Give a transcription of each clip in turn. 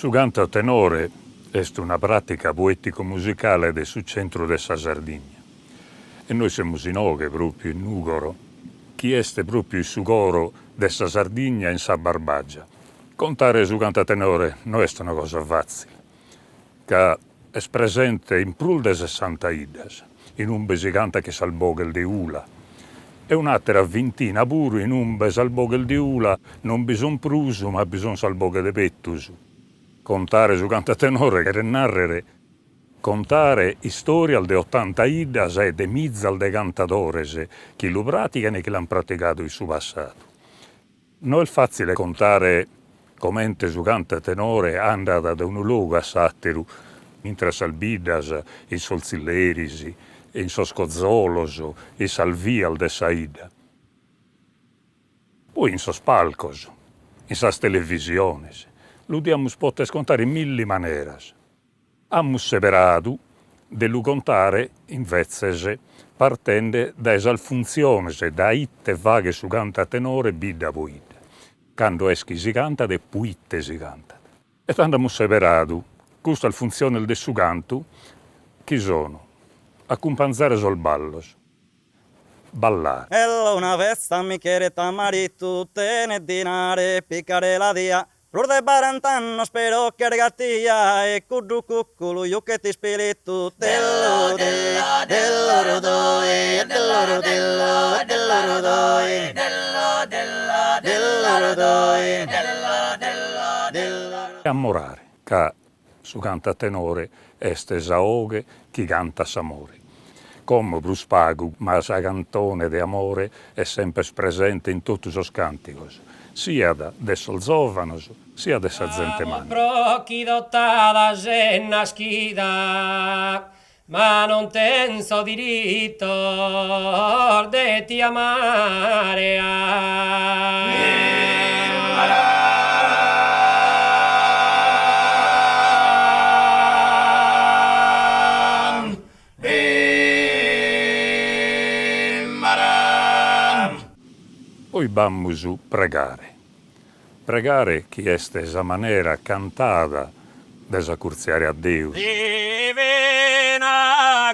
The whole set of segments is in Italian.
Su canto tenore è una pratica poetico-musicale del centro della Sardegna. E noi siamo in Oghe, proprio in Nugoro, chi è proprio su coro della Sardegna in sa Barbagia. Contare su canto tenore non è una cosa facile, che è presente in più di 60 idas, in un si canta che sa il Bogel di Ula, e un'altra vintina pure in un sa il Bogel di Ula, non bisogna prusu, ma bisogna sa il Bogel di Pettus. Contare su canto tenore che narrare contare storia de 80 idas e de mizzal de cantadores chi lo praticano e chi l'hanno praticato in suo passato. Non è facile contare commente su canto tenore andata da un luogo a Satteru, mentre salbidas, i solzilleris, in soscozzolos, i salvial de Saida. Poi in sos palcos, in sas televisiones, lo diamo poter contare in mille maneras. Abbiamo separato dello contare invece partendo da esal funzioni, da itte vaghe su canta tenore bida poida. Quando eschi si canta e puitte si canta. E abbiamo separato questa è la funzione del su canto, chi sono? Accompagnare sul ballos. Ballare. Ella una festa mi chiede marito, te ne dinare, piccare la dia. Rur de 40 anni spero che regattia e cuddu cucculu io che ti spirito dello dello dello rodoi dello rodello dello rodoi dello dello dello rodoi dello dello dello. Ammorare, che su canta tenore est esaoghe chi canta s'amore. Come Bruce Pagu, ma sa cantone de amore è sempre presente in tutti i suoi canticos, sia de sol giovanos, sia de sa gente manna. Brocchi dottata se naschita, ma non tenso diritto de ti amare. Poi vamos a pregare. Pregare chi è stesa maniera cantata desacurziare a Dio. Divina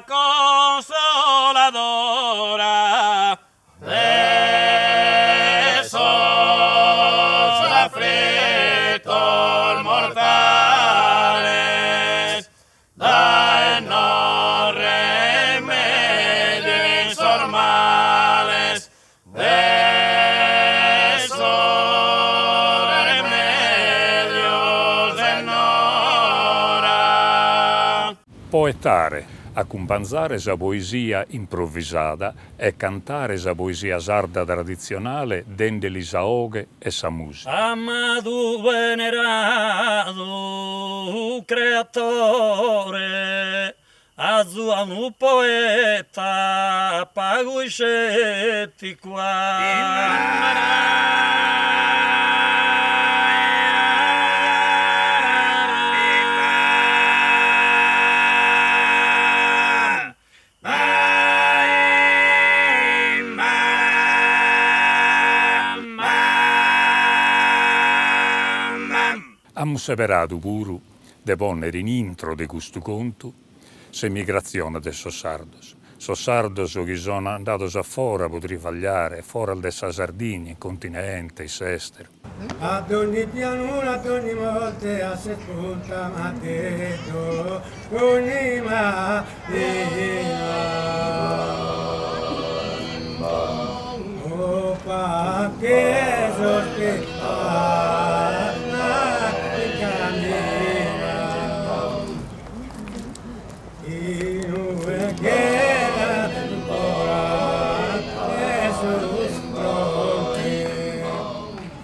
consoladora, esos afflictos mortales, danos remedios normales, Poetare, accompagnare sa poesia improvvisata e cantare sa poesia sarda tradizionale dende l'isaoghe e sa musica. Amato venerato creatore, azuano poeta, pago i scetti qua. Abbiamo separato pure de ponere in intro di questo conto s'emigrazione dei sossardos. Sossardos che sono andati a fuori per rifagliare, fuori da Sardegna, il continente, il estero. Ad ogni pianura, ad ogni morte, a sepolta m'ha detto, ogni oh, pa che sospetta.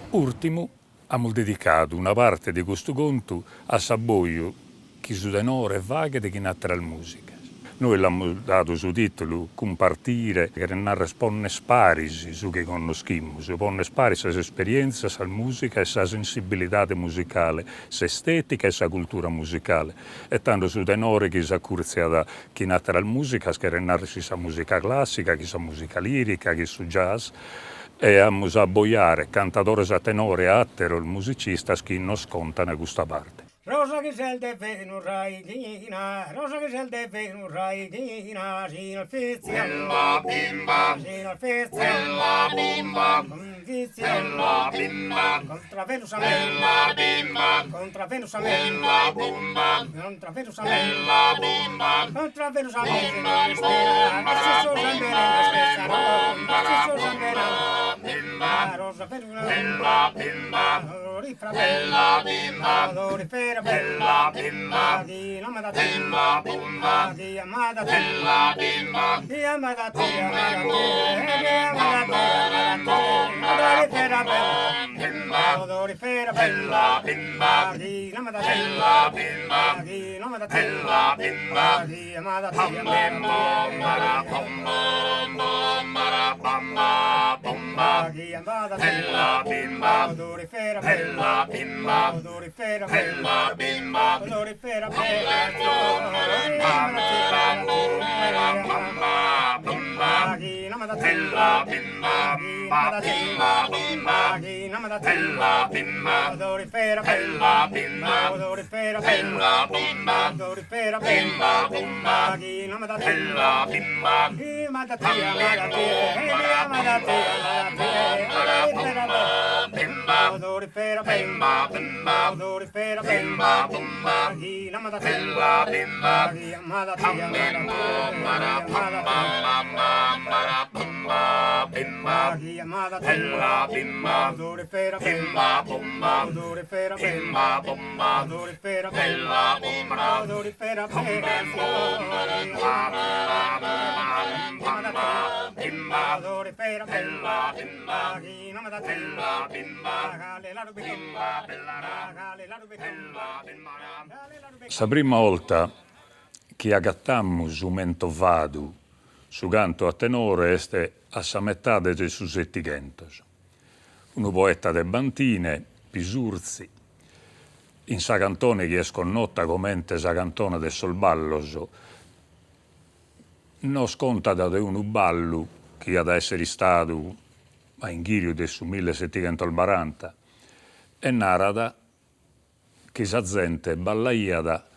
Ultimo, abbiamo dedicato una parte di questo conto a Saboio, chi su denore e vaghe di chi natural musica. Noi l'abbiamo dato su titolo Compartire, che narra ponne sparis su che conosciamo, ponne sparis le esperienze, la musica e la sensibilità musicale, l'estetica e la cultura musicale. E tanto su tenore che si accurzia da chi natural musica, che narra la musica classica, chi la musica lirica, chi su jazz. E abbiamo a boiare cantatori a tenore e attero, il musicista, che non scontano questa parte. Rosa che sel de Venus Raigina, Rosa che sel de Venus Raigina, Sino Fizia, Bimba, bimba, Sino Fizia, bimba, bimba, Fizia, bimba, bimba, contra Venus a bimba, bimba, contra Venus a bimba, bumba, contra Venus a bimba, bumba, contra Venus a bimba, Rosa Venus bimba, bimba, bella bimba, bella bimba, di nome da bimba, bumba, di amata bella bimba, di amata bimba, bella bimba, di nome da bella bimba, di nome da bella bimba, di amata bam bim bom bara bom bom bom bara bamba bomba, di amata bella bimba, odori fera bella bimba, odori fera bella bimba, odori fera bamba bomba, di nome da bella bimba, bimba bimba bomba, di nome da bella bimba, odori fera bella bimba, odori fera bella bimba, odori fera bimba bomba, di nome da bella bimba, di amata bimba, odori fera bimba, bimba, odori fera bimba bomba, di nome da bella bimba, di amata mara bamba, mara bamba, bimba, di amata bella bimba, odori fera bimba bomba, odori fera bimba bomba, odori fera bella bomba, odori fera bimba, odori fera bella bimba, di nome da bella bimba, Gale la rubicon bimba, bella Gale la rubicon bimba, Sa prima volta che agattammo su mento vadu, su canto a tenore, este a sa metà de su settigentos. Un poeta de Bantine, Pisurzi, in sa cantone che è sconnota commente sa cantone de Sol Balloso, non sconta da un ballo che ha da essere stato a Inghirio de su 1740 e narrada che sa gente ballaiada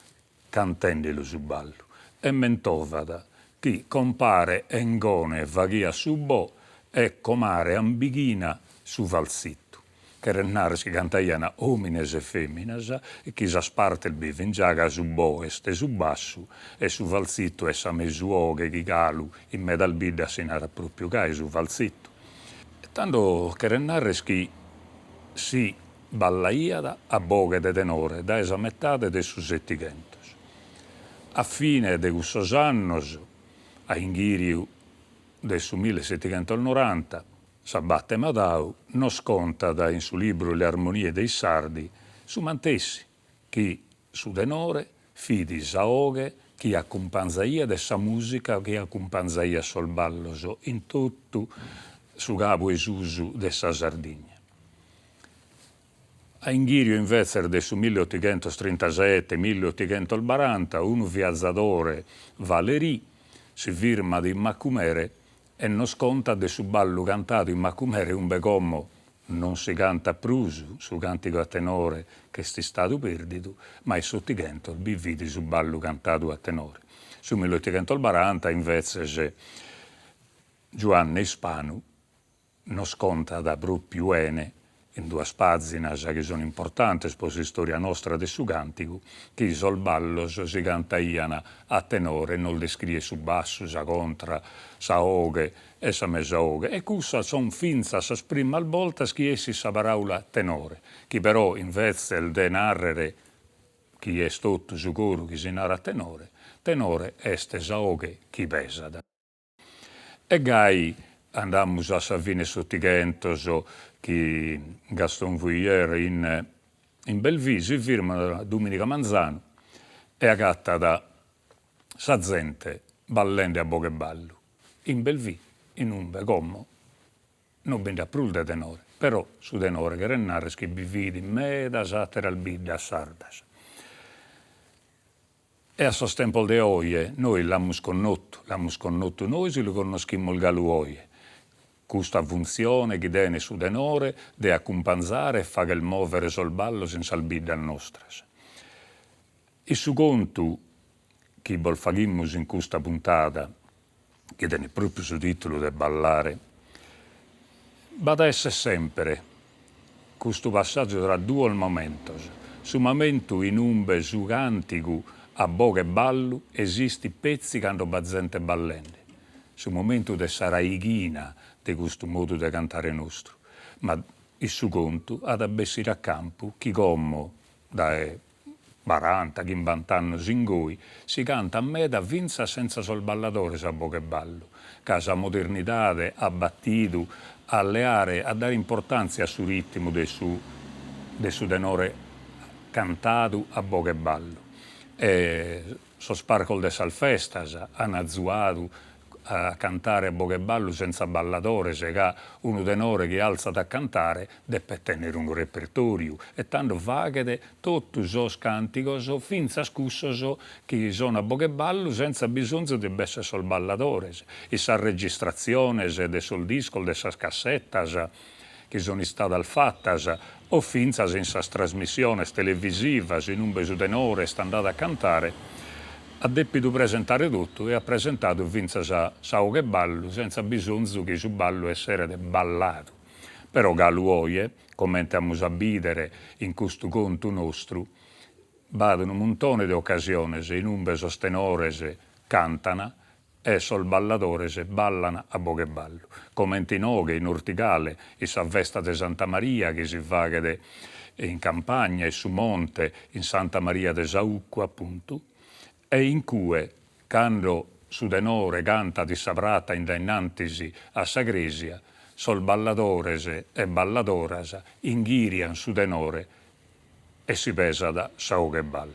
cantendelo su ballo e mentovada che compare engone vaghia su bo e comare ambighina su valsitto che rennares che cantaiana homines e feminas e chi sa sparte il bivingiaga su bo este su bassu e su valsitto e sa mesuoghe chi galu in medal bidda si nara proprio gai su valsitto e tanto che rennares chi si ballaiada a boghe de tenore da esa metade de su settigentos. A fine de cussos annos, a Inghiriu de su 1790, s'abbatte Madau, non sconta da in su libro Le armonie dei sardi, su mantessi, chi su tenore fidi saoghe, chi accumpanzaia de sa musica, chi accumpanzaia sol balloso, in tutto su capo e susu de sa Sardigna. A Inghirio invece de su 1837-1840 un viaggiatore Valerì si firma di Maccumere e non sconta de su ballo cantato in Maccumere un becommo non si canta prusu su cantico a tenore che sti stato perditu, ma è sottigento bividi su ballo cantato a tenore. Su 1840 invece Giovanni Spanu non sconta da proprio ene in due pagine che sono importanti per la storia nostra del su cantico, che sol ballo si cantaiana a tenore, non le scrive su basso, sa contra, sa oghe e sa mesa oghe. E questa son finza sa sprima al volta che essi sa paraula tenore, che però invece de narrere chi è stato su coro che si narra tenore, tenore este sa oghe chi pesada. E gai andammo a Savine Sottigentos che Gaston Vuillier in Bellevue, si firma Domenica Manzano e agatta da sa gente ballende a boghe ballo. In Bellevue, in un becommo, non bende a prul de tenore, però su tenore che rennares che bividi meda sateral bidda sardas. E a sos tempo de oie, noi l'ammo sconnotto noi, si lo conoscimmo il galu oie. Questa funzione che dene su tenore de accumpanzare e fa che il muovere sul ballo senza il bidda nostras. E su conto che volfaghimus in questa puntata, che tiene proprio su titolo di ballare, va a essere sempre questo passaggio tra due momenti. Su momento in umbe su cantico a boga e ballo esisti pezzi che hanno bazzente ballende. Su momento de saraighina di questo modo di cantare nostro. Ma il su conto ad abbessire a campo chi come da 40, 50 anni singoi, si canta a meta vinza senza sol ballatore a boga e ballo. Casa modernità ha battito alle aree a dare importanza al suo ritmo del suo tenore cantato a boga e ballo. So sparcol de salfestas hanno azzuato a cantare a boga e ballo senza ballatore, se ha uno tenore che alza a cantare deve tenere un repertorio e tanto vaghe tutti i canticos finza scussos che sono a boga e ballo senza bisogno di essere solo ballatore. E sa registrazione de sul disco de sas cassettas che sono state fatte o finza in sas trasmissioni televisive in un beso tenore sta andato a cantare. Ha deputo presentare tutto e ha presentato vinza sa che ballo senza bisogno che su ballo essere ballato. Però galuoie, come stiamo a bidere in questo conto nostro, vadono un montone di occasioni in un beso tenores cantano e sol ballatores ballano a boga e ballo. Come in Noghe, in Orticale, in sa festa di Santa Maria che si fa in campagna e su monte, in Santa Maria de Saucco appunto, e in cui, quando su tenore canta di saprata innantisi a Sagresia, sol ballatores e ballatoras inghirian su tenore e si pesa da sao che ballo.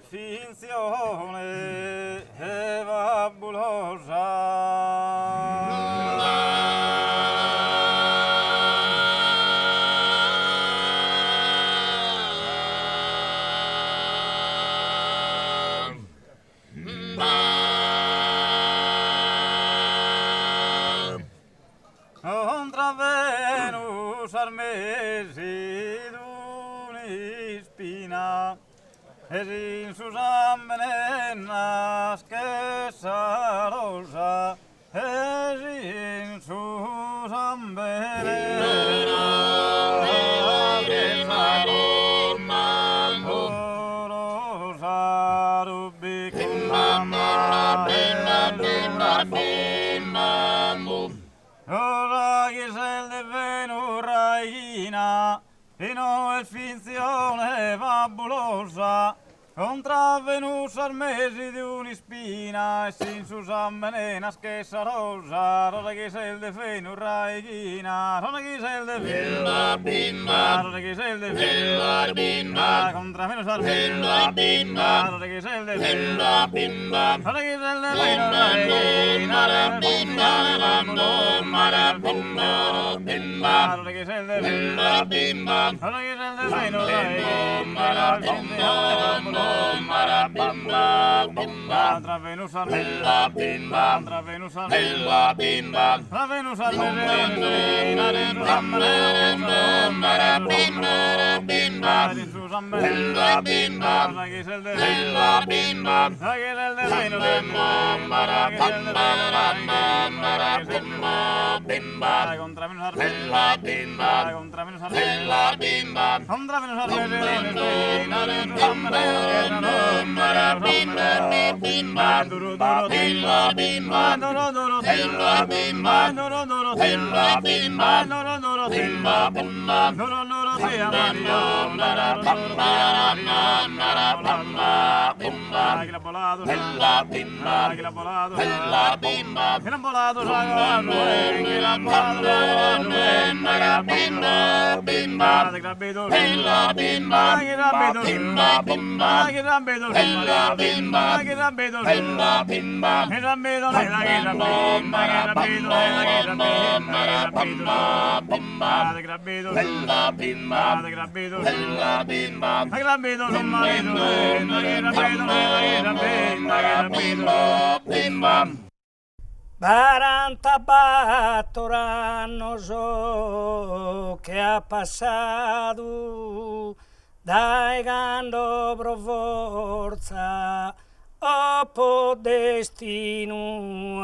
Finzione e fabulosa. Contra Venus armesi d'unispina e sin sus ammenenas che sarosa e sin sus ammenenas che sarosa rubic mamma ora che sei de Venuraina e no è finzione fabulosa contra Venus armesi di unispina e sin sus ammenenas che sarosa rosa che sei de Venuraina rosa che sei de Venuraina rosa che sei de Venuraina contra Venus armesi rosa che sei de Venuraina rosa che sei de Venuraina rosa che sei de Contra Venus contra Venus la Venus 44 anni so che ha passato dai canto pro forza o po destino.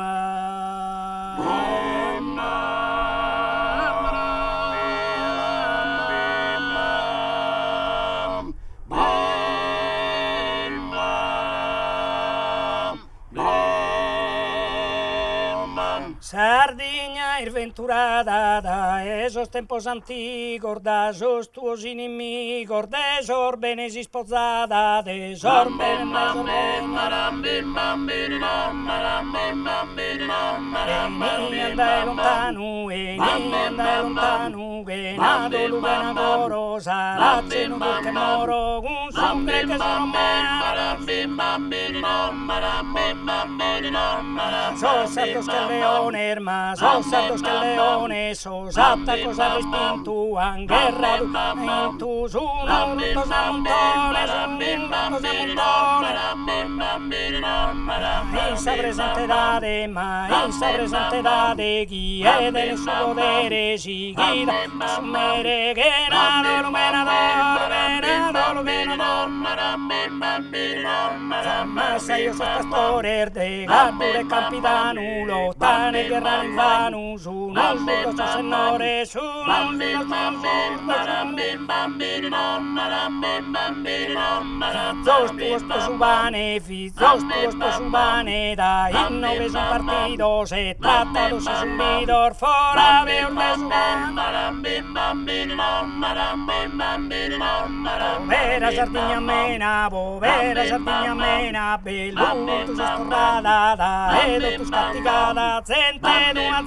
Sardigna irventurata da esos tempos anticos, da esos tuos inimigos, de sor benesi sposata, de sor andai lontano, che nato lugana coro, sarà ceno che moro, un songre che sono so sardos che leone, erma, so sardos che leone, so satta cosa respintu, an guerra intu, su un rutto samontone, Insa presente dade, ma insa presente dade, chi è del suo podere, si guida, assumere che nato, Massa io sono pastore de gabbure capitano, lottane guerra in vano, su non vedo sto senore, su non vedo Fizzos tuos posubane, fizzos tuos posubane, da innove son partido, se trattato si subidor, fora veo Povera Sardigna mena, bello tu sei storrada, da edo tu scatticata, zente dua,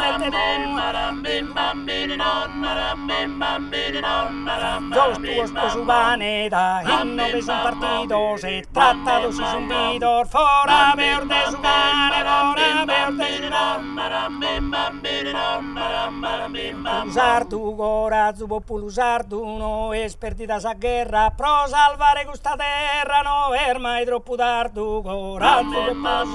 Dos tuos posubane, da innove son partido, se trattato si subidor, fora veo de sugane, fora veo de Usar tu gora, zubo pulusar tu, no es perdida sa guerra, pro salvare questa terra, no er mai troppo tardu, gora, zubo pulusar,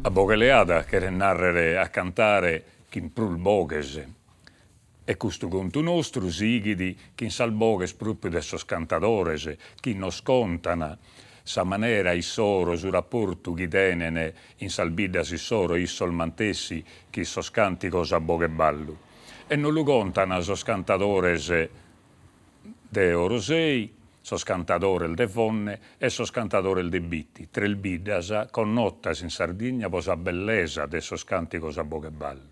A Bogheleada che narrere a cantare chi prul boghese. E questo conto nostro sighidi chi sal boges proprio de sos cantadores, chi nos contana sa manera i soro su rapporto chi tenene in salbida si soro i sol mantessi chi sos canticos a bogheballu. E non lo contana sos cantadores de Orosei, sos cantadores de Fonne e sos cantadores de Bitti, tre il bidasa connottas in Sardegna posa bellesa de sos canticos a bogheballu.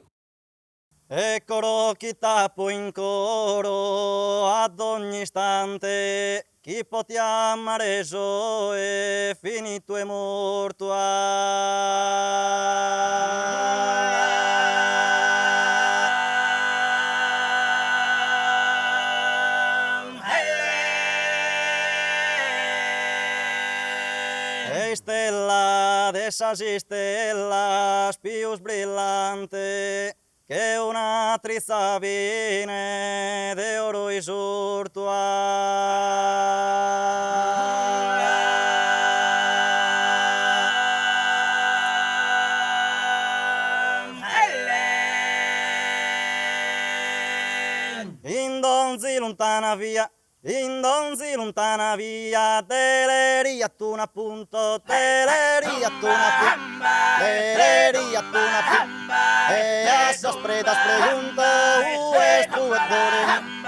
E coro chi tappo in coro ad ogni istante, chi poti amare so e finito e morto E stella de esas stellas pius brillante, che una trizza viene de oro y Indonzi lontana via, indonzi lontana via, teleria tu una punto, teleria tu una punto, teleria tu una punto. E a esas predas pregunto, es tu et doremi,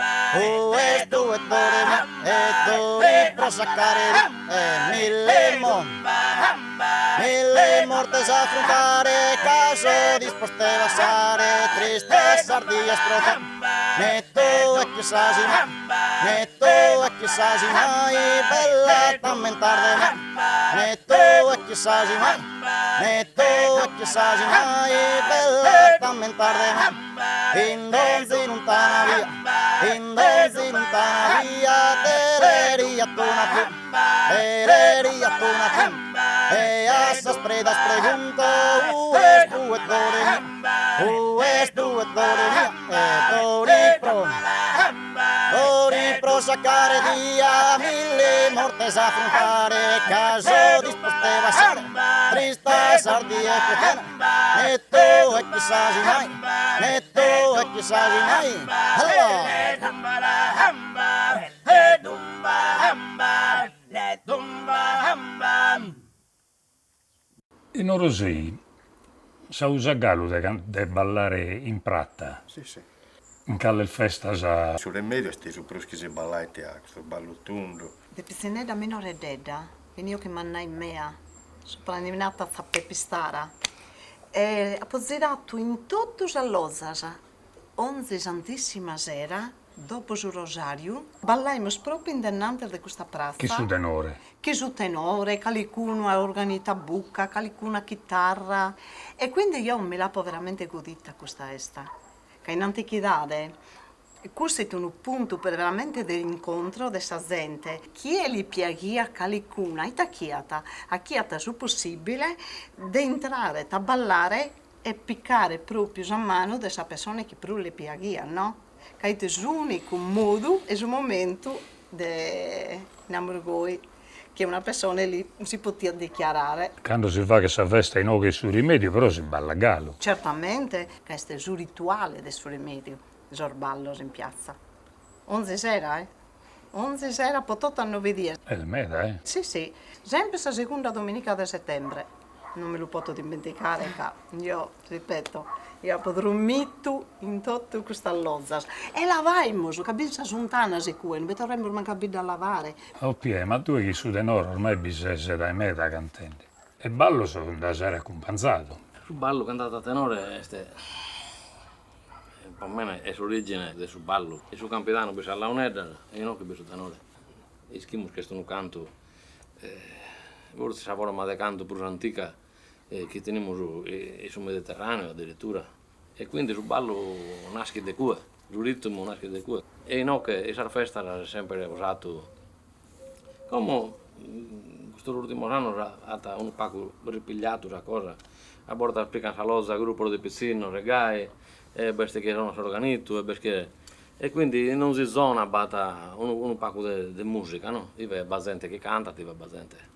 e dori pro saccare mille mortes a affrontare, caso disposte a passare, triste sardias prota, netto e che sasina, bella tammentarde me, netto e che sasina, bella tammentarde me, indonzi lontana via, teleria tu una più, e a esas predas pregunto, es tu et doremi, e dori pro sciaccare via 1000 morte sa affrontare, caso disposteva essere trista sardi e cretena, netto e chissà si mai, netto e chissà si mai. In Orosei sa usa gallo de ballare in pratta. Sì, sì. In calle festa sa... Sul remedio stesso proschi se ballai a questo ballo tondo. De piseneda minore dedda, venio che mannai mea, soprannominata Zappepistara. E appositato in tutto all'Ozasa, 11 santissima sera, dopo il rosario, ballaimo proprio in denante di questa piazza. Chi su tenore? Chi su tenore, qualcuno a organita bucca, qualcuno a chitarra. E quindi io me l'ho veramente godita questa esta. Che in antichità questo è un punto per veramente dell'incontro della gente. Chi li piaghia qualcuno, a chiata su possibile, di entrare a ballare e piccare proprio a mano della persona che più le piaghia, no? Che è l'unico modo e il momento di innamorare che una persona lì si poteva dichiarare. Quando si fa che si veste in oghe su rimedio, però si balla gallo. Certamente, questo è il rituale del suo rimedio, il ballo in piazza. 11 sera, 11 sera, pototto a 9 giorni. È il meta, eh? Sì, sì, sempre la seconda domenica di settembre. Non me lo posso dimenticare, io, ripeto, io ho dormito in tutto questa lozza. E lavavamo, capisci, sontana se qui, non dovremmo mai capire da lavare. Oh, Pie, ma tu che su tenore ormai bisogna dai meta cantante. E ballo sono da essere accompagnato. Sul ballo cantato a tenore, per me è l'origine del suo ballo. Il suo capitano per la un'edda e non che per il tenore. E schimos che sto un canto, forse la forma di canto più antica che teniamo sul Mediterraneo addirittura. E quindi sul ballo nasce da qui, il ritmo nasce da qui. E no che questa festa era sempre usato come questo ultimo anno era un po' ripigliato questa cosa. A bordo applicano la losa, gruppo di piccino, regai, perché sono organizzato, e quindi non si zona bata un po' di musica, no? C'è gente che canta, c'è gente.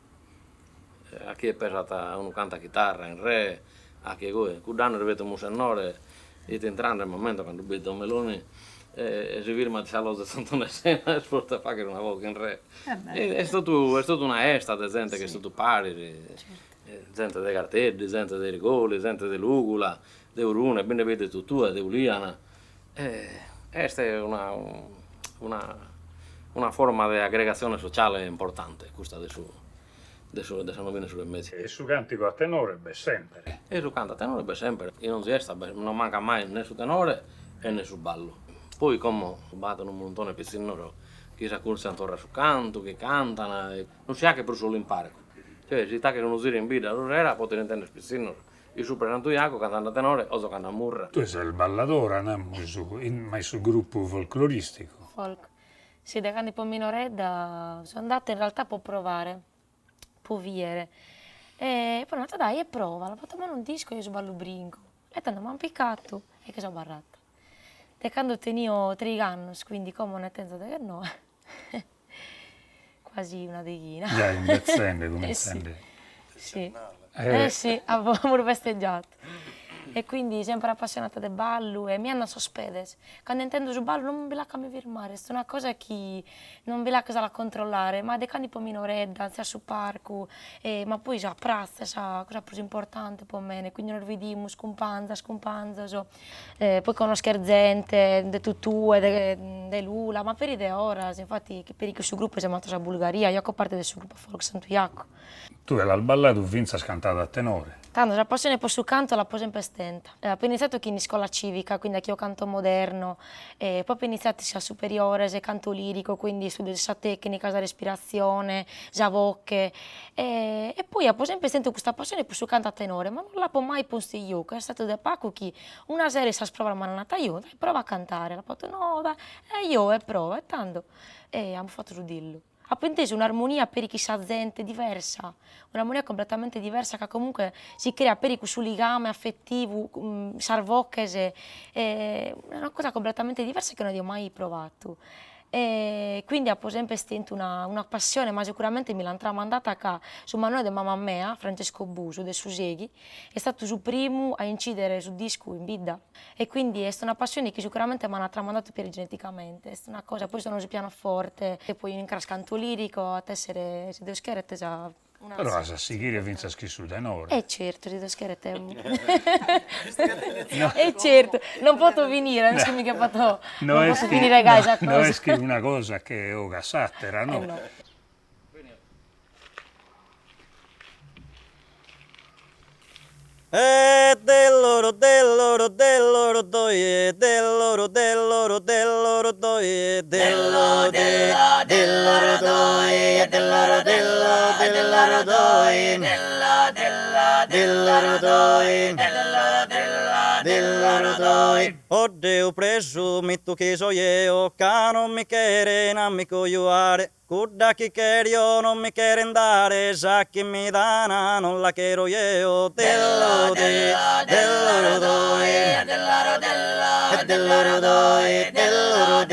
A chi è pesata uno canta chitarra in re, a chi è danno ripeto musennore, e entrando nel momento quando vedo meloni e si firma di salo di Sant'Onesena e sporta fa che una volta in re. È stato una esta di gente che è stato pari, gente dei Cartelli, gente dei Rigoli, gente dell'Ugula, di Urune, bene vede tu, di Uliana. Questa è una forma di aggregazione sociale importante, questa adesso non viene sulle mezze. E su cantico a tenore, beh, sempre. E su canta a tenore, beh, sempre. E non si sta, non manca mai né su tenore né su ballo. Poi come battono un montone piccino che si accursano ancora su canto, che cantano, non si ha che per solo impare. Cioè, si sta che non si riempie, allora era poter intendere piccino. Io su per Antuiaco cantando a tenore, o so cantando a murra. Tu sei il ballatore, ma sul gruppo folcloristico. Folk. Sì, da quando ero minoredda sono andata in realtà per provare. Poviere. E poi ho detto dai, e prova, l'ho fatto mano un disco e io sballo brinco. E tanto mi hanno piccato e che sono barrata. E quando tenivo 3 anni, quindi come nel senso che no, quasi una deghina. Già, in dicembre, come sì. Sì. Sì, avevo festeggiato. E quindi sempre appassionata del ballo e mi hanno sospeso. Quando intendo sul ballo non mi lascia mi firmare, è una cosa che non mi lascia controllare, ma da quando poi minoredda, sia sul parco, ma poi già a prazza, sa cosa più importante per me, quindi non vediamo scompanza, poi conosco gente, di tutù, di Lula, ma per idea ora, infatti per il suo gruppo siamo andati a Bulgaria, io ho parte del suo gruppo folk Sant'Iaco. Tu hai ballato, Vinza scantato a tenore. Tanto la passione per sul canto la posa sempre stenta. Ho iniziato in scuola civica, quindi anche io canto moderno, poi ho iniziato a superiore, canto lirico, quindi studio questa tecnica, la respirazione, la vocche, e poi ho sempre sentito questa passione per sul canto a tenore, ma non l'ho mai posto io, che è stato da poco che una sera si prova ma non è io, dai, prova a cantare, l'ho fatto no, dai, e io e prova, e tanto, e abbiamo fatto giudillo. Ho inteso un'armonia per chi sa gente diversa, un'armonia completamente diversa che comunque si crea per questo legame affettivo, sarvocchese, è una cosa completamente diversa che non ho mai provato. E quindi ho sempre sentito una passione, ma sicuramente mi l'hanno tramandata qua su Manuele di mamma mia, Francesco Buso, del Suseghi, è stato il primo a incidere sul disco in Bidda e quindi è stata una passione che sicuramente mi hanno tramandato per geneticamente, è stata una cosa, poi sono sul pianoforte e poi in canto lirico, a te se devo scherare già. Però a Sassigiri vince scritto da noi. Certo, ti devo scherare te. Certo, non posso venire, non so mica fatto, non posso finire a casa. Noi scrivi una cosa che è una satira, no? No. Dell'oro doi, dell'oro doi, dell'oro doi. Oddio preso mittu kiso io, che non mi chiede un amico aiutare. Cudda chi io non mi chiede andare, sa chi mi dana non la chiedo io. Dell'oro doi, dell'oro doi, dell'oro doi, dell'oro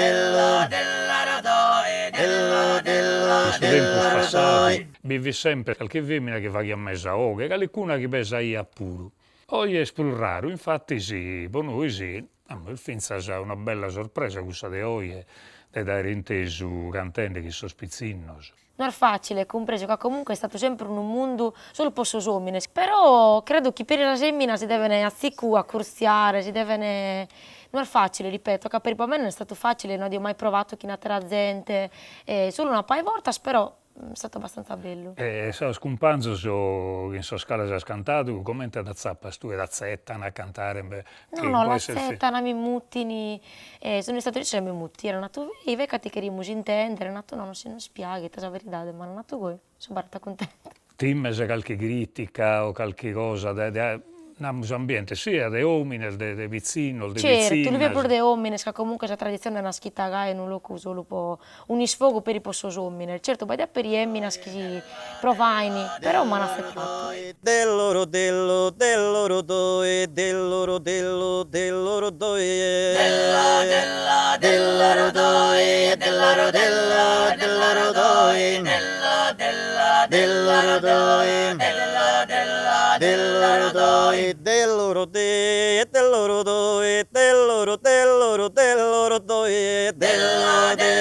doi. Vivi sempre qualche femmina che va a messa oga, qualcuna che pesa io pure. Oggi è più raro, infatti sì, per noi sì, il finza è una bella sorpresa questa di oggi, di dare inteso cantante che sono spizzinnosi. Non è facile, compreso che comunque è stato sempre un mondo solo per le uomini, però credo che per la femmina si deve accurziare, si deve. Non è facile, ripeto, che per me non è stato facile, non ho mai provato chi un'altra gente, solo una paio di volte, però è stato abbastanza bello. E stavo scompando in sua scala già scantato, come ti zappa tu e da zettana a cantare? No, la zettana, mi muttini, sono stato lì, mi mutti, erano nato vive, che ti queríamo intendere, nato no, non si spiega, è la verità, ma non nato voi, sono barata contenta. Timme se qualche critica o qualche cosa, un ambiente sia dei uomini, dei vicini, dei vicini. Certo, lui per dei uomini, che comunque la tradizione è una schitta e non lo uso solo un sfogo per i posso uomini. Certo, vai da per i uomini che provaini, però ma non è fatto. Dell'oro doi, dell'oro doi, dell'oro doi, dell'oro doi, dell'oro doi, dell'oro doi, dell'oro doi, dell'oro doi, dell'oro doi, dell'oro doi, dell'oro doi, dell'oro dell'oro dell'oro doi, dell'oro doi,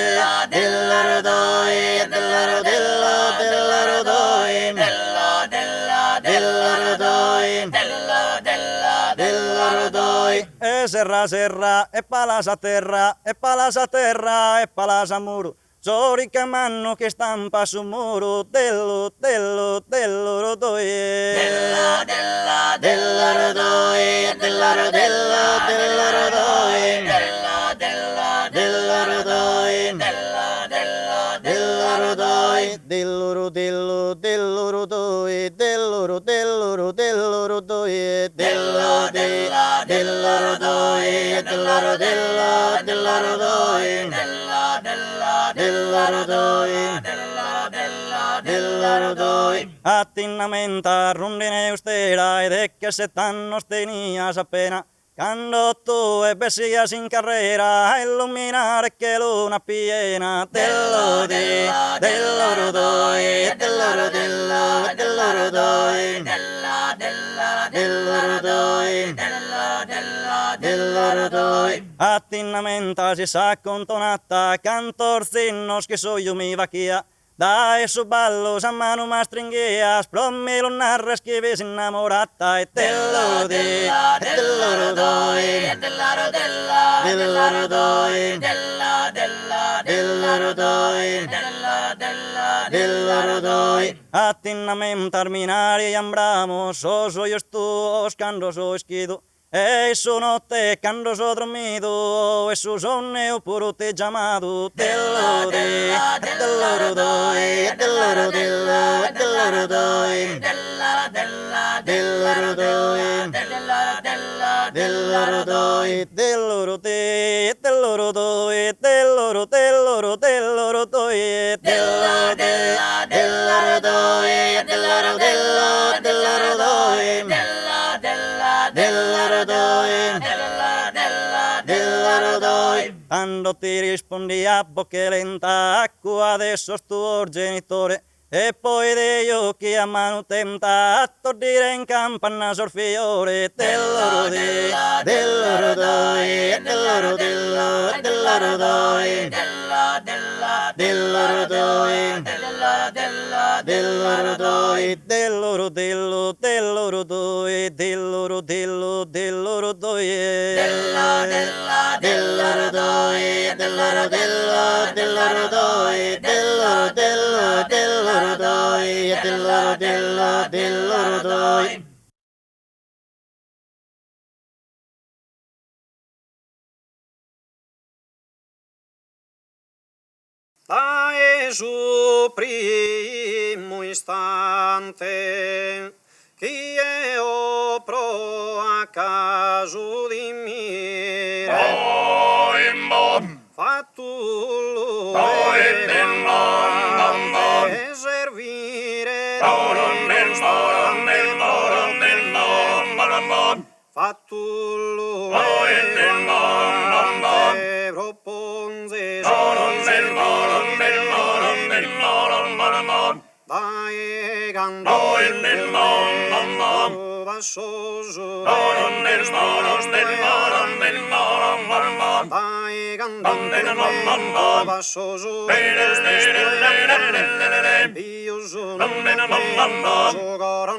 dell'oro dell'oro doi, dell'oro doi, e serra e palasa terra e palasa terra e palasa muro. Sori che manno che stampa sul muro dell'oro doi, dell'oro doi, dell'oro doi, dell'oro doi, dell'oro doi, dell'oro doi, dell'oro dell'oro doi, dell'oro dell'oro dell'oro doi, dell'oro doi, dell'oro doi, dell'oro doi, attinamenta rondine austera ed è che se t'hanno stenia appena quando tu e bessia in carriera a illuminare che luna piena dell'oro doi, dell'oro doi, dell'oro doi, dell'oro doi, dell'oro doi, attinamenta si sa contonata cantorzinnos che so io mi vacchia. Dai su ballo, sa mano ma stringhia, sprommi lunarre schivi si innamorata e dell'oro doi, dell'oro doi, dell'oro doi, dell'oro doi, dell'oro doi, attinamento terminare e ambramo, so io sto scando so schido. E su notte quando so dormito e su sonne ho pure te chiamato dell'oro doi, dell'oro doi, dell'oro doi, dell'oro doi, dell'oro doi, dell'oro doi, dell'oro dei, dell'oro doi, dell'oro dell'oro dell'oro doi, dell'oro dei, dell'oro doi, dell'oro dell'oro doi, dell'oro doi, dell'oro doi, quando ti rispondi a bocca lenta, acqua adesso tuo genitore. E poi degli occhi a mano tenta a dire in campana sul fiore dell'oro dell'oro dell'oro dell'oro dell'oro dell'oro dell'oro dell'oro dell'oro dell'oro Dai su primo istante che io pro a caso di mire fatto e servire fatto proponze dai cantare vassoso dai cantare vassoso io sono giocare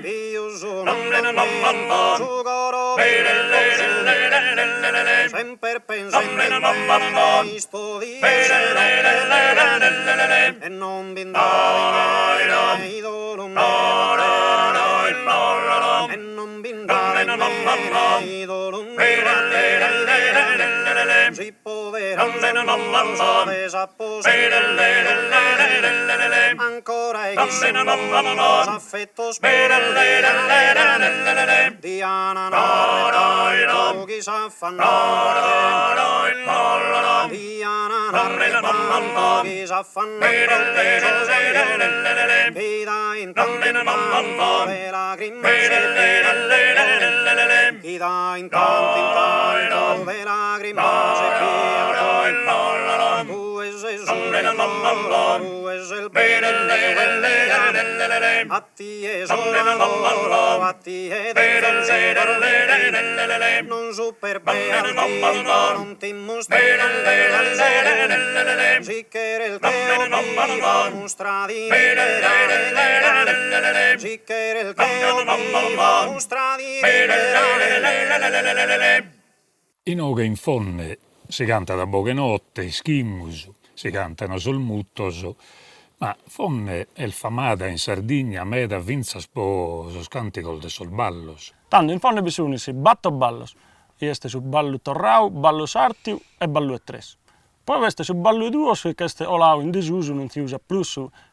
io sono giocare sempre pensando sto dicendo e non bindare idolo e non bindare idolo si poverà desapposare ancora e affetto spero Diana narreta chi s'affannare Diana narreta chi s'affannare vita intanto le lacrime chi dà intanto le lacrime tu es il bene a ti è solo a ti è non so per bene non ti mostri si che il che mostra di si che il che mostra di In oga in fonne si canta da poche notte, schimmus, si cantano sul muttoso, ma fonne è famata in Sardegna meda vinza spo sos canticos de sos ballos. Tanto in fonne bisogna si batto ballos, este su ballo torrau, ballo sartiu e ballo e tres. Poi veste su ballo duos che este olau in disuso non si usa più,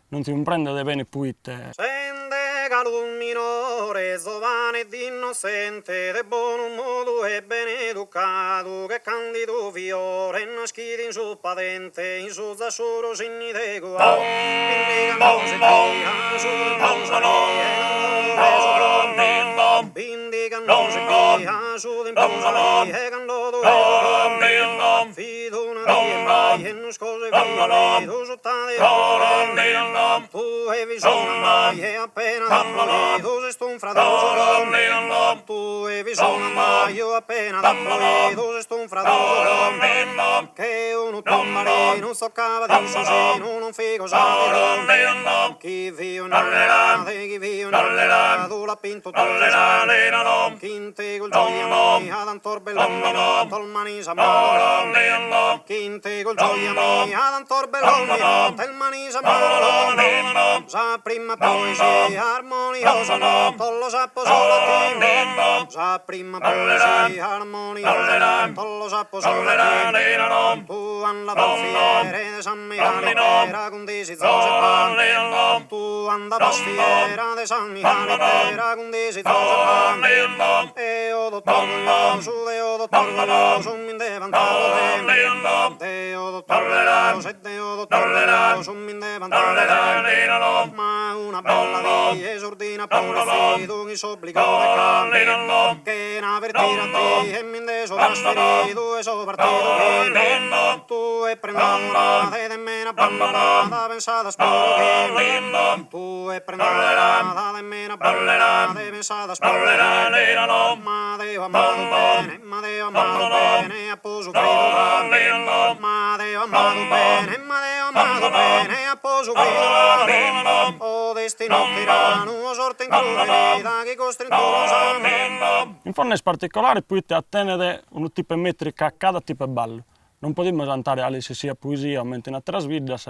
non si comprende de bene puite. Un minore, giovane ed innocente, de buon modo e ben educato, che candido fiore, nascito in suo padente, in suo zasuro sinidego, indicano si pia, su d'imposa, e candodo fido una via, e non scose qui, tu sottade, tu hai visto mai, e appena tu sei stonfrato, tu hai visto mai, io appena tu sei stonfrato, che uno tombare, non stoccava di un sosino, non figo sapere, chi vive un'allerate, chi vive un'allerate, tu l'ha pinto tollera, chi intego il gioia mia, d'antor belloni, tol manisa mano, chi intego il gioia mia, d'antor belloni, tel manisa mano, sa prima poesia armoniosa, tollo sappo solo a te, sa prima poesia armoniosa, tollo sappo solo a te, tu anda pastiere de San Mihali pera con disi zose pan. Tu anda pastiera de San Mihali pera con disi zose pan. E o dottor Goglioso, de o dottor Goglioso, min devantavo de o dottor Goglioso, e de o dottor Goglioso, min devantavo de. Ma una balla di esordina pure tu che s'obbligò de cambi, che n'avvertire a te e min de sovrasferido e so partito che tu e prendonata de mena bambonata pensata sporo che tu e prendonata de mena bambonata pensata sporo che ma Deo amato bene, ma Deo amato bene, a poso credo ma Deo amato bene, ma Deo amato bene, a poso credo o destino tirano, o sorte in crudelità che costringono a in fornes particolari puite attenere un tipo de metrica a cada tipo de ballo. Non podemos andare alle sia poesia, mentre in altre vidas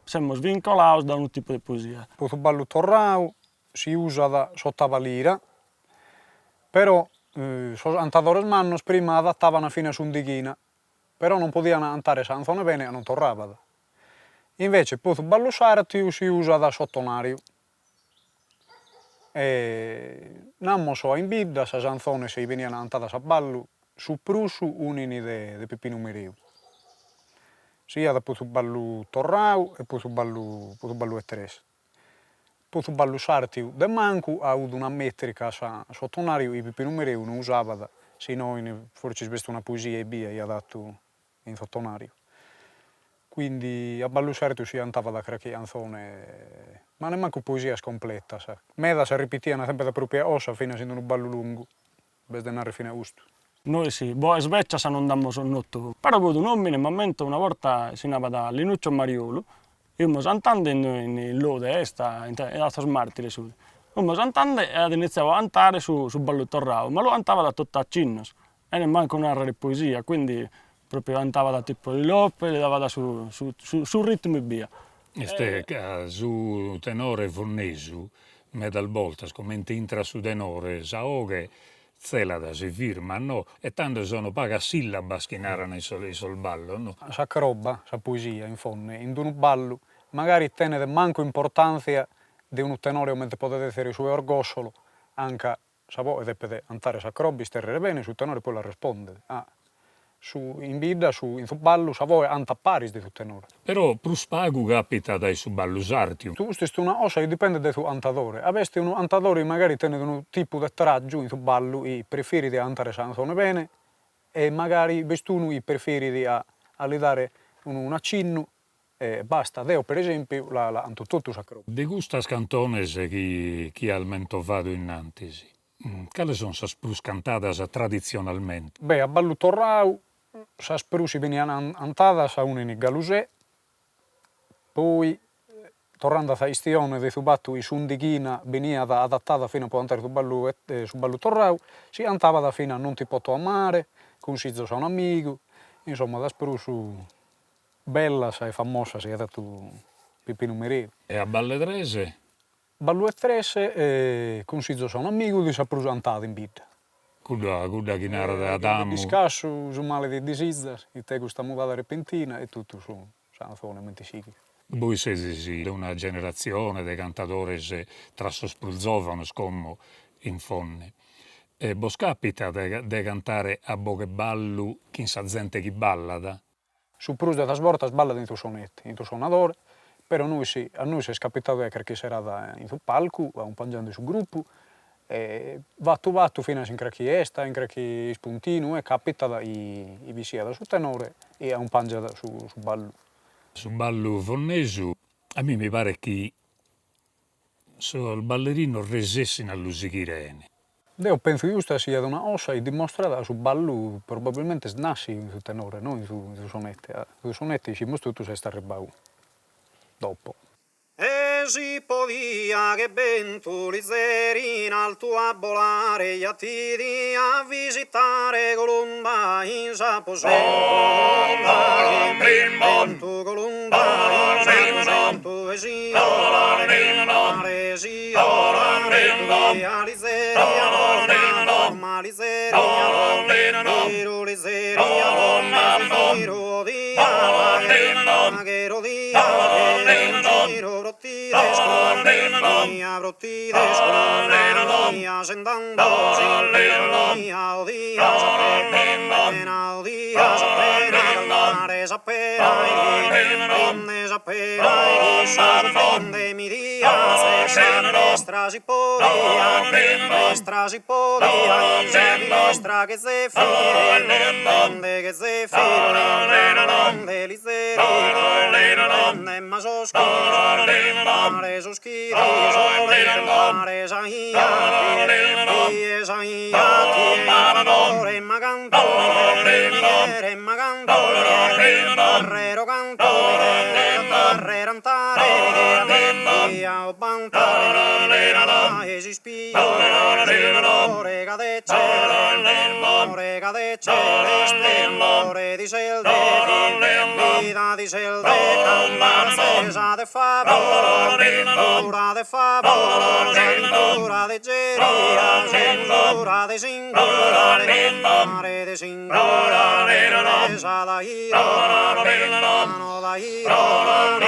siamo vincolados da un tipo di poesia. Il ballo torrao si usa da sottava lira, però i cantatori mannos prima adattavano fino a sundighina, però non potevano cantare canzone bene e non torravano. Invece il ballo sartiu si usa da sottonario. E non so in bidda, se canzone si venivano cantate a ballo, su prusu unini de Pipino Miriu. Sia da il ballo torrao e il ballo etres. Il ballo sartiu de mancu ha avuto una metrica sottonario e Pipino Miriu non usava, se no forse visto una poesia e via, gli ha dato in sottonario. Quindi a ballo sartiu si cantava da qualche canzone, ma nemmeno poesia scompleta. Meda si ripetevano sempre da propria ossa fino a essere un ballo lungo, per andare fino a gusto. Noi sì, boh, e sveccia se non dammo sonnotto. Però ho avuto un uomo in un momento, una volta si andava da Linuccio Mariolo, e stiamo cantando in lode, era stato martire su. Stiamo cantando e iniziavo a cantare su ballo torrao, ma lo cantava da tutto a cinnos, e nemmeno un'area di poesia, quindi proprio cantava da tipo di loppe, le dava da su ritmo e via. Su tenore fornesu, medal voltas, come intra su tenore, saoche, zelada si firma, no? E tanto sono paga sillaba che narrano sul ballo, no? Sa roba, sa poesia, in fondo, in un ballo, magari tenete manco importanza di un tenore come potete essere il suo orgossolo, anche se voi dovete andare a roba, sterrere bene, sul tenore poi la risponde. In bidda, in su ballo, se voi anta paris di tu tenore. Però plus pagu capita dai su ballo sartiu. Tu stessi una cosa che dipende dal tuo antatore. Aveste un antatore magari tenete un tipo di traggio in su ballo e preferite cantare canzone bene e magari vestuno e preferite a gli dare un accenno e basta. Deo per esempio la anto tutto sacro. De gustas cantones chi al mento vado innantisi. Quali sono le plus cantadas tradizionalmente? Beh, a ballo torrao le plus si venivano cantate a una in galusè, poi tornando alla questione di Zubattu e Sundighina veniva adattata fino a poter andare su ballo torrao, si cantava fino a Non ti poto amare, con Sizzo sono amico, insomma da sprusu bella e famosa si è dato Pipino Miriu. E a Balledrese? Ballo estresse, con Sizzo sono amico, di saprusu cantata in vita. Cuda chi narra da Adamu. Discasso su male di Sizza, e te questa mutata repentina e tutto su canzone mentisicchi. Voi siete una generazione di cantatori che trasospruzovano scommo in fonne. E vos capita di cantare a boche ballu chi sa gente chi ballada? Su prus de das vortas balla in tu sonetti, in tu suonadore, però a noi si è capitato che serata in tu palco, a un pangiando su gruppo, e vatto fino a in cracchi esta, in cracchi spuntino, e capita da i visia da su tenore e a un pangia su ballo. Su ballo fornesu, a me mi pare che il ballerino resessino all'usichirene. Io penso che questa sia una ossa e dimostrata su ballo probabilmente snassi in su tenore, non in su sonetti. Su sonetti ci mostro tutto se sta rebau dopo. E si podia che Bentulizeri in alto a volare gli attidi a visitare Colomba in Saposento. Bentu Colomba in Saposento e si mare si Lizeria Lizeria Lizeria che rodia, giro brottidesco, mia brottidesco, mia sentando, mia odia, appena odia, appena calmare, appena sapere, mi dia, destra si podia, destra che zeffiro, che zeffiro, onde li zeri, onde ma soschiri, mare soschiri, mare saiati, ore ma cantore, ma cantore, barrero cantore, barrero antare, via o bantare, esi spio, ore cadecce, ore di selde, vita di selde, cantasa de favore, ora de favore, cintura de geria, cintura de singolare, mare de singolare, esa da iro, mano da iro,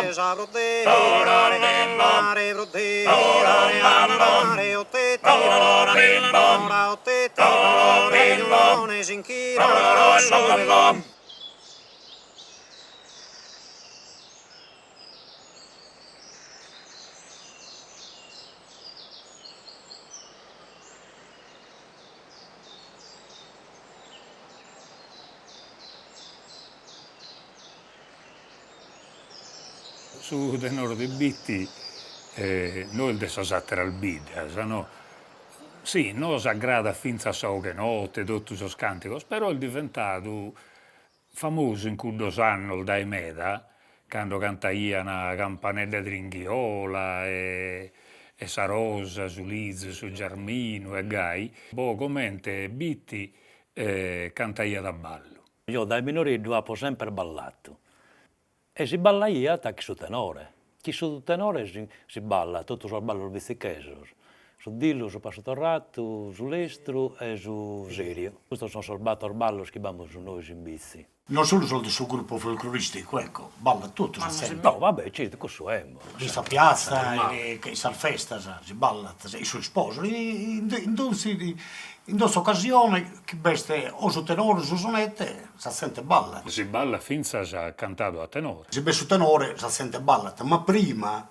esa brodeirare, mare brodeirare, mare ottetti, ora ottetti, riglione s'inchina, subito. Su tenore di bitti, noi il sasattera al bida, no? Sì, non si aggrada finza so che notte, tutti i canticos, però è diventato famoso in quei 2 anni dai meda, quando cantaia una campanella di ringhiola e sa rosa su Liz, su Giarmino e Gai, commente bitti cantaia da ballo. Io dai minoreddu ho sempre ballato. E si ballaia anche su tenore. Chi su tenore si balla, tutto sul ballo del vizzicheso. Su dillo, su passo torrato, su lestro e su serio. Questo sono solbato al ballo che abbiamo su noi in bici. Non solo sul gruppo folcloristico, ecco, balla tutto. No, vabbè, certo, questo è. Questa piazza, che sa festa, si balla, i suoi sposi. In questa occasione, che beste o su tenore o su sonette, si sente balla. Si balla finza si è cantato a tenore. Se beh su tenore, si sente balla, ma prima,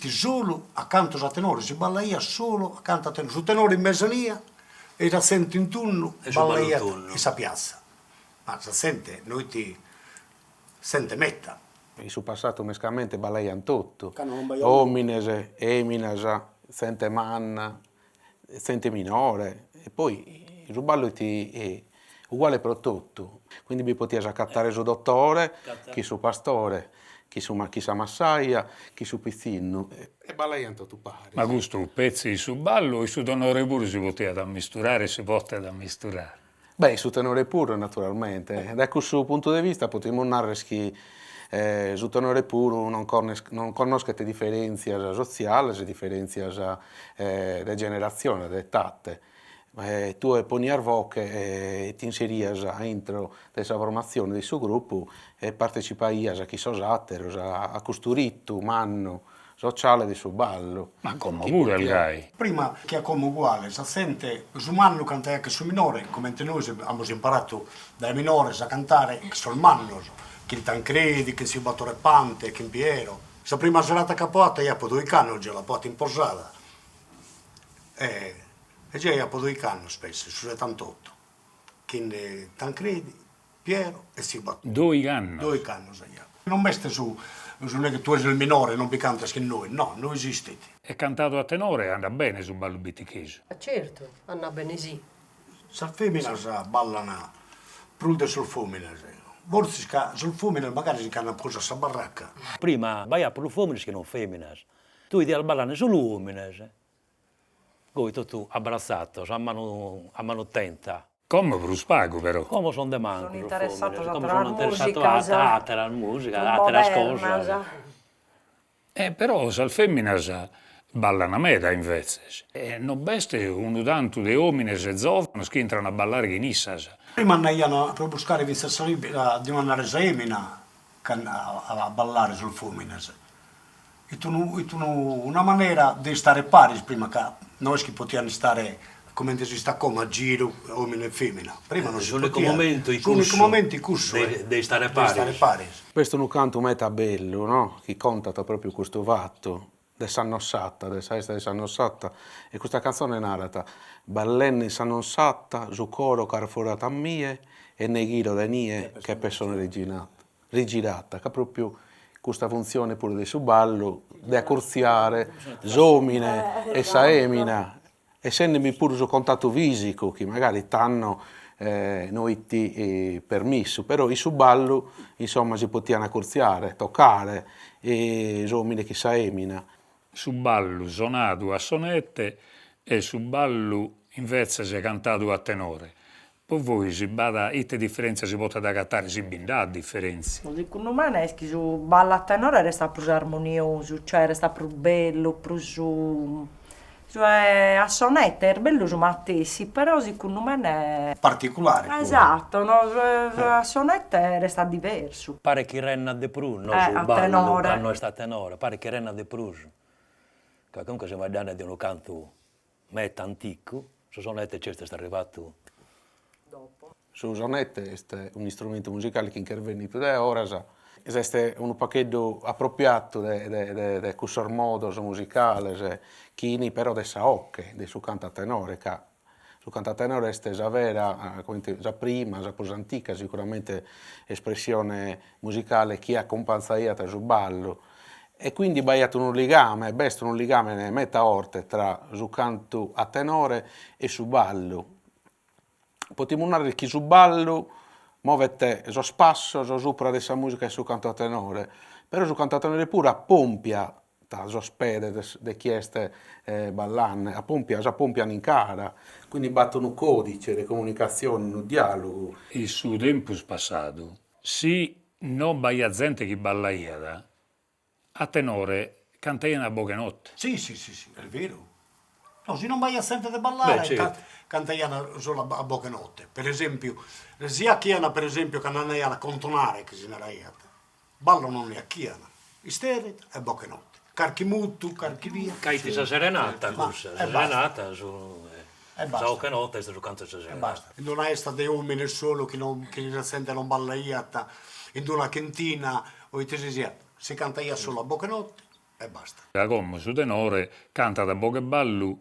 solo accanto a tenore, si ballaia solo accanto a tenore. Su tenore in mezzania, e si sente in turno, ballaia in questa piazza. Ma si sente, noi ti sente metta. In su passato mescamente balaian tutto. Omines, Eminasa, sente manna, sente minore. E poi il ballo è uguale per tutto. Quindi vi potete accattare su dottore, chi su pastore, chi sa massaia, chi su pizzino. E balaian tutto pare. Ma gusto pezzi su ballo e su tenore pure si poteva misturare, si poteva misturare. Beh, su tenore puro naturalmente. Da questo punto di vista potremmo narrare che su tenore puro non conosco le differenze sociali, le differenze di generazione, di età. Tu poni a voce ti inserias dentro questa formazione del suo gruppo e partecipai a chi sosattero, a questo ritmo umano, sociale del suo ballo. Ma come pure il Gai. Prima che è come uguale, si sente su manno cantare anche su minore, come noi abbiamo imparato dai minori a cantare sul manno, che il Tancredi, che si Battore Pante, che in Piero. La prima serata capoata io ho 2 canni, la porta in posata. E già io ho 2 canni spesso, su 78. Che Tancredi, Piero e si Battore. 2 canni? 2 canni, non mette su. Non è che tu sei il minore, non vi canta che noi, no, non esistete. È cantato a tenore, anda bene sul ballo bitticheso. Certo, anda bene sì. Se femmina ballano prunde sul femmina. Forse sul femmina magari si canna cosa sa baracca. Prima vai per il femmina che non femmina. Tu devi ballare sull'uomine. Poi tutto abbracciato, a mano tenta. Come per spago però. Come sono de manco. Sono interessato alla musica, a altre cose. Però se femmina ballano a meda invece. E non beste uno tanto di uomini e giovani che entrano a ballare che nissas. Prima andavano per buscare di una resemmina, a ballare sul Fulmines. E tu una maniera di stare pari prima che noi che potevamo stare come si sta come a giro uomini e femmina. Prima non si poteva. L'unico momento in cui devi stare pari. Questo è un canto meta bello, no? Che conta proprio questo fatto del Sannossata, del Saesta di Sannossata. E questa canzone è narrata Ballenni Sannossata, su coro carforata a mie e neghiro da nie che persone rigirata, che proprio questa funzione pure di suballo, di accurziare, zomine e saemina, essendomi pure su contatto fisico, che magari t'hanno noi ti permesso, però i suballo insomma si potevano accurziare, toccare, e zomine che saemina. Suballo suonato a sonette e suballo invece si è cantato a tenore. Per voi si bada, che differenza si può da cantare, si binda differenze? Secondo me è che su balla a tenore resta più armonioso, cioè resta più bello, più su... Cioè a sonette è bello su mattessi, però secondo me è... particolare. Esatto, no? A sonette resta diverso. Pare che renna de prus, no? A tenore. Quando sta a tenore, pare che renna de prus. Che comunque siamo andati di un canto meta antico, su sonette c'è stato arrivato. Su sonette è un strumento musicale che interviene più da ora, esiste un pacchetto appropriato di questo modo musicale, che però di saocche, di su canta tenore, che su canta tenore è già vera, già prima, già più antica, sicuramente espressione musicale che accompagna su ballo. E quindi baiato un legame, besto un legame meta orte tra su canto a tenore e su ballo. Potremmo narrare che su ballo muovete so spasso, so sopra dessa musica e su canto a tenore, però su canto a tenore pure a pompia, so spede de chieste ballanne, a pompia in cara, quindi battono un codice di comunicazione, un dialogo. Il suo tempo passato, se non baia gente che balla iada, a tenore cantaia a boccanotte. Sì, è vero. No, se non vai a sentire di ballare, certo. cantaiana solo a boccanotte. Per esempio, sia chiana per esempio che non è a contonare che si ne raiata. Ballo non è a chiana. Istere e boccanotte. Carchi muttu, carchi via. Caiti sa serenata, serenata su boccanotte sto giocando sa serenata. Basta. In una esta de uomini solo che si sente non ballaiata, in una cantina o sia, si canta solo a boccanotte e basta. La gomma su tenore canta da boccheballo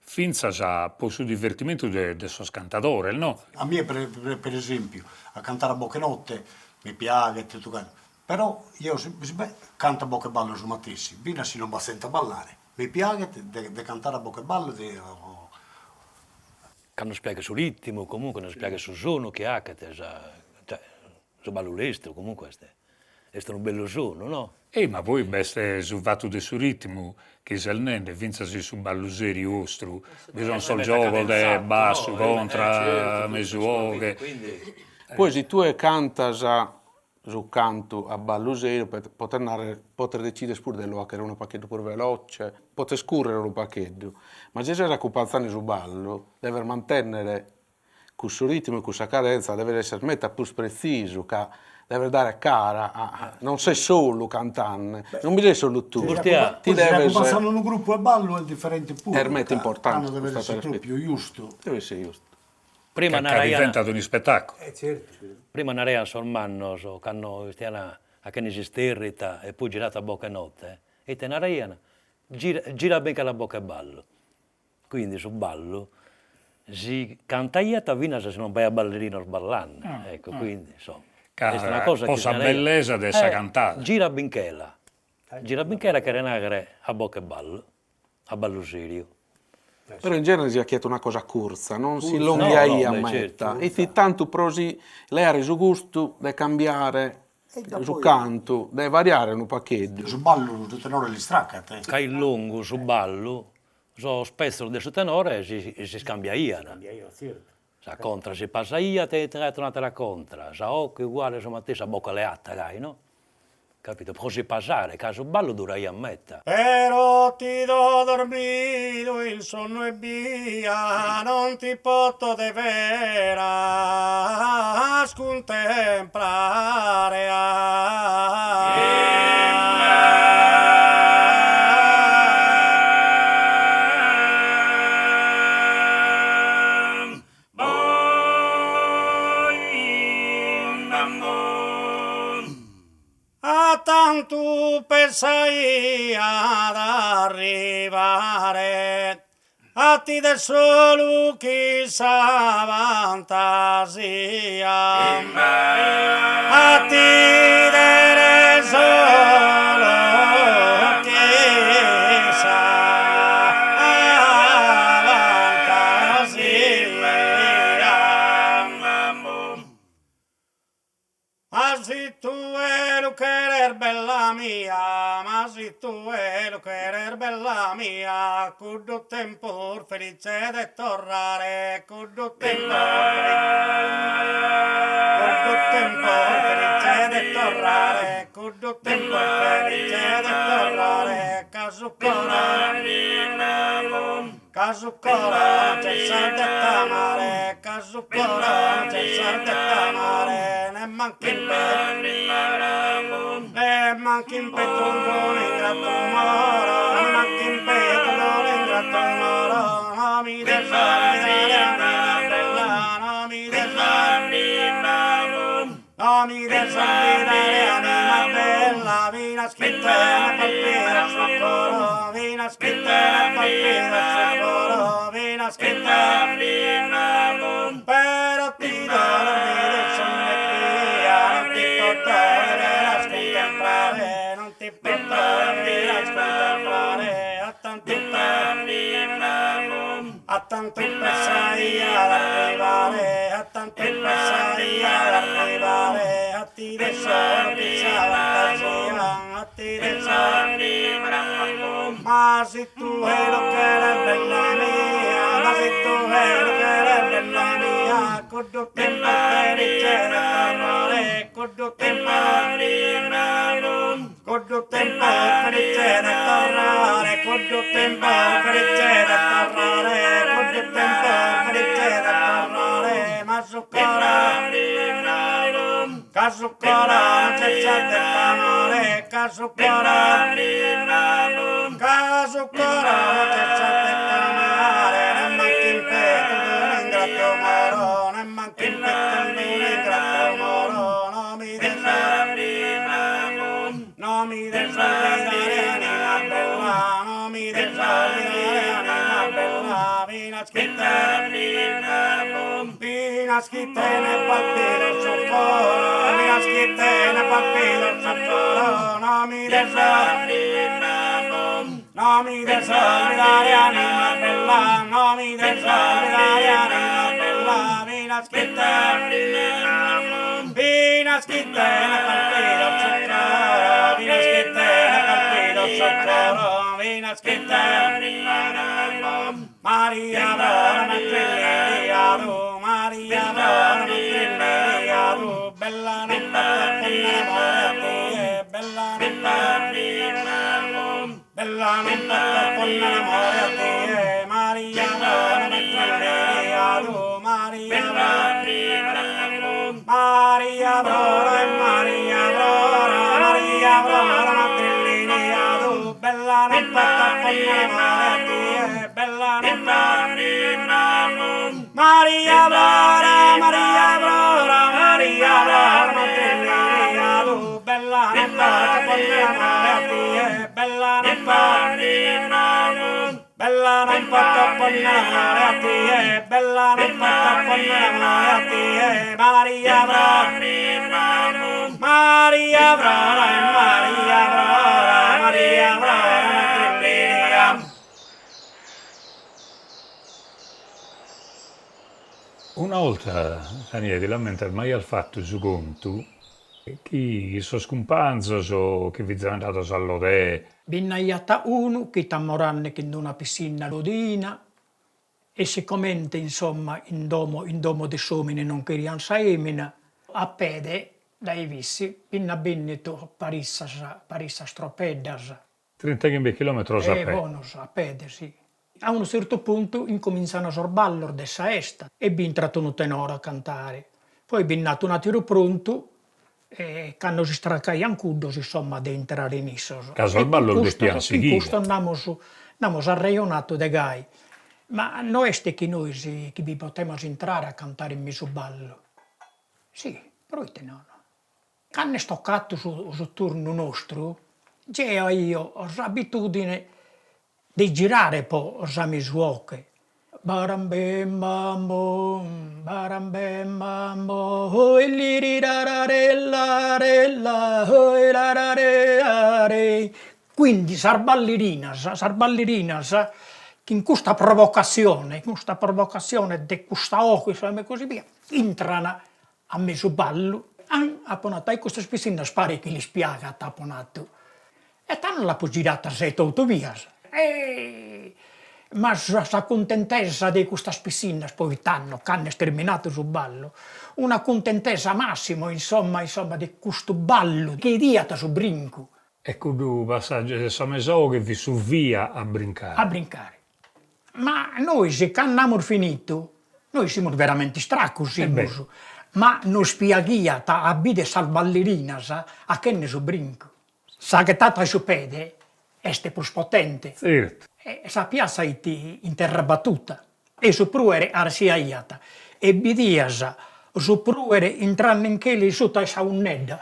finza già per il divertimento del suo cantatore, no? A me per esempio a cantare a boccanotte mi piace tutto quello. Però io canto a boccheballo su mattessi, bene se non mi sento a ballare. Mi piace di cantare a boccheballo Che non spiega sul ritmo, comunque non spiega sul suono che ha, che cioè, su ballo l'estero comunque è un bello suono, no? Ma poi beste sul fatto del suo ritmo, che se il nende vinzasi su ballo serio ostro, bisogna solo gioco del basso, contra, mesuoghe. Poi se tu cantas su canto a ballo serio, poter decidere pure di lo che era un pacchetto pure veloce, poter scorrere un pacchetto, ma se sei accompagnato su ballo, deve mantenere questo ritmo e questa cadenza, deve essere meta più preciso, deve dare cara, non sei solo cantante, non bisogna solo tu. Ti deve passare un gruppo a ballo è differente pure. È meta importante. Deve essere proprio giusto. Deve essere giusto. Prima che è diventato un spettacolo. Certo. Prima Narea sul manno, che hanno stiana a che ne si sterrita e poi girata a bocca notte, e te Narea gira bene la bocca e ballo. Quindi sul ballo si canta iata vina se non vai a ballerino sballando. Ecco, quindi insomma. È una cosa che la bellezza dessa cantata. Gira binchela che renagare a bocca e ballo, a ballo serio. Però in genere si ha chiesto una cosa corsa, non si longa a metta. Certo. E tanto prosi lei ha reso gusto di cambiare su canto, di variare un pacchetto. Su ballo il tenore li stracca. Che il lungo su ballo, so spesso del tenore si scambia iana. Sa contra si passa ia, te tornate la contra. Sa occhio uguale insomma te sa bocca leatta, no? Capito? Così passare, caso ballo dura ia metta. Però ti do dormito, il sonno è via, non ti posso de vera scontemplare. tanto pensai ad arrivare a ti del solo chissà fantasia, a ti del solo chissà fantasia. Ma se tu è lo querer bella mia, ma se tu è lo querer bella mia, cuddo tempo felice de tornare, cuddo tempo felice de tornare, cuddo tempo felice de tornare, caso cora c'è salta mare, caso cora c'è salta mare, ne manchi in petto un buon ingrato moro, ne manchi in petto un buon ingrato moro, no mi desarmi bella, no mi desarmi anima bella, vina schittena palpita sul coro, vina schittena palpita sul coro, vina schittena, però ti do la vita sonne via, non ti portare a scontemplare, non ti portare a scontemplare, a tanto pensai ad arrivare, a tanto pensai ad arrivare, a ti del solo chissà fantasia, a ti del solo, ma se tu è lo che eres bella mia, ma se tu è lo che eres bella mia, cuddo tempo felice de tornare, cuddo tempo felice de tornare, cuddo tempo felice de tornare, cuddo tempo felice de tornare, ma su cora non c'è salta amore, caso cora non c'è salta amore, ne manchi in petto un ingrato moro, ne manchi in petto un ingrato moro, no mi desolidare anima bella, no mi desolidare anima bella, vina schittene palpito sul coro, vina schittene palpito sul coro, no mi desolidare anima bella, no mi desolidare anima bella, vina schittene palpito sul coro, vina schittene palpito sul coro, vina schittene Maria Brona Trilleriadu, Maria Brona Trilleriadu, bella non parla con l'amore a te, bella non parla con l'amore a te, Maria Brona Trilleriadu, Maria Brona e Maria Brona Trilleriadu, bella non parla con l'amore a te, bella non Maria Brora, Trilleriadu, bella non parla con l'amore a te, bella non parla con l'amore a te, bella non parla con l'amore a te, Maria Brora e Maria Brora Trilleriadu. Una volta, Daniele, lamenta mai al fatto su conto chi sono scumpanzos o che vi sono andato all'odè. Binnaiata uno che t'ammoranne che in una piscina lodina e siccome insomma in domo di somine non querian saemina a pede dai vissi binna benneto parissa stropeddas 30 chilometri a pede. Bonus, a pede, sì. A un certo punto incominciano a sorballo dessa est e bin trattenuto tenore a cantare. Poi bin nato un tiro pronto e canno si stracaian cuddos insomma di entrare in issos. Caso al ballo del pian In seguire. questo andiamo arreionato de gai. Ma noi ste che noi che vi potremmo entrare a cantare in meso ballo. Sì, proite no. quando sto catto sul turno nostro, c'è io l'abitudine di girare poi le mie suoche. Barambem bambo, barambem bambo, hoi lirirararella, hoi lararare. Quindi sarballerinas, che in questa provocazione di questa occhio e così via, entrano a mezzo ballo, apponato, e questa spessina spari che li spiaga tapponato. E tanto la può girata se tutto via. Ma la contentezza di questa spessina, poi tanto, quando è terminato sul ballo, una contentezza massima, insomma, di questo ballo, che diata sul brinco. E quando passaggio di Sameso che vi su via a brincare. A brincare. Ma noi, se quando abbiamo finito, noi siamo veramente stracchi, ma non spiaghiamo a bide sal ballerina, a che ne su brinco. Sa che tata su pede, è più potente. Certo. E sa piazza in terra battuta. E su pruere arsiaiata. E bidiasa, su pruere entrando in chele sotto a saunedda.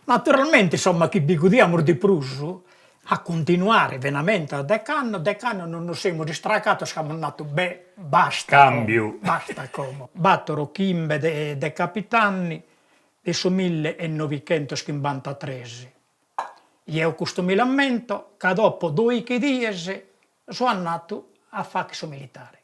Naturalmente, insomma, che bigudiamo di pruso, a continuare veramente a decano non siamo distracati, siamo andati basta. Cambio. Basta come. Battero chimbe de capitani del 1953. Io questo mi lamento che dopo 2 chiediesi sono andato a fare militare.